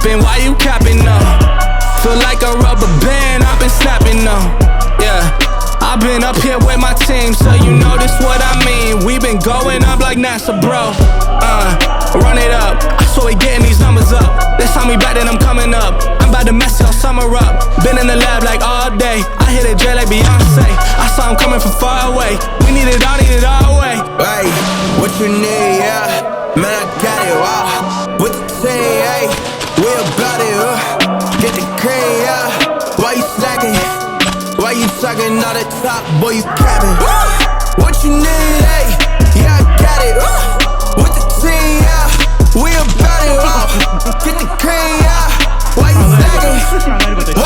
rapping, why you capping though? Feel like a rubber band, I've been snapping though. Yeah, I've been up here with my team, so you know this what I mean. We been going up like NASA, bro. Run it up, I swear we getting these numbers up. This time we back, then I'm coming up. I'm about to mess y'all summer up. Been in the lab like all day. I hit a J like Beyonce. I saw him coming from far away. We need it all way. Hey, what you need, yeah? Man, I got it, wow. With the team, hey, we about it, get the cream, yeah. Why you slacking? Why you talking all the top, boy, you capping? What you need, hey? Yeah, I got it, with the team, yeah. We about it, get the cream, yeah. Why you slacking?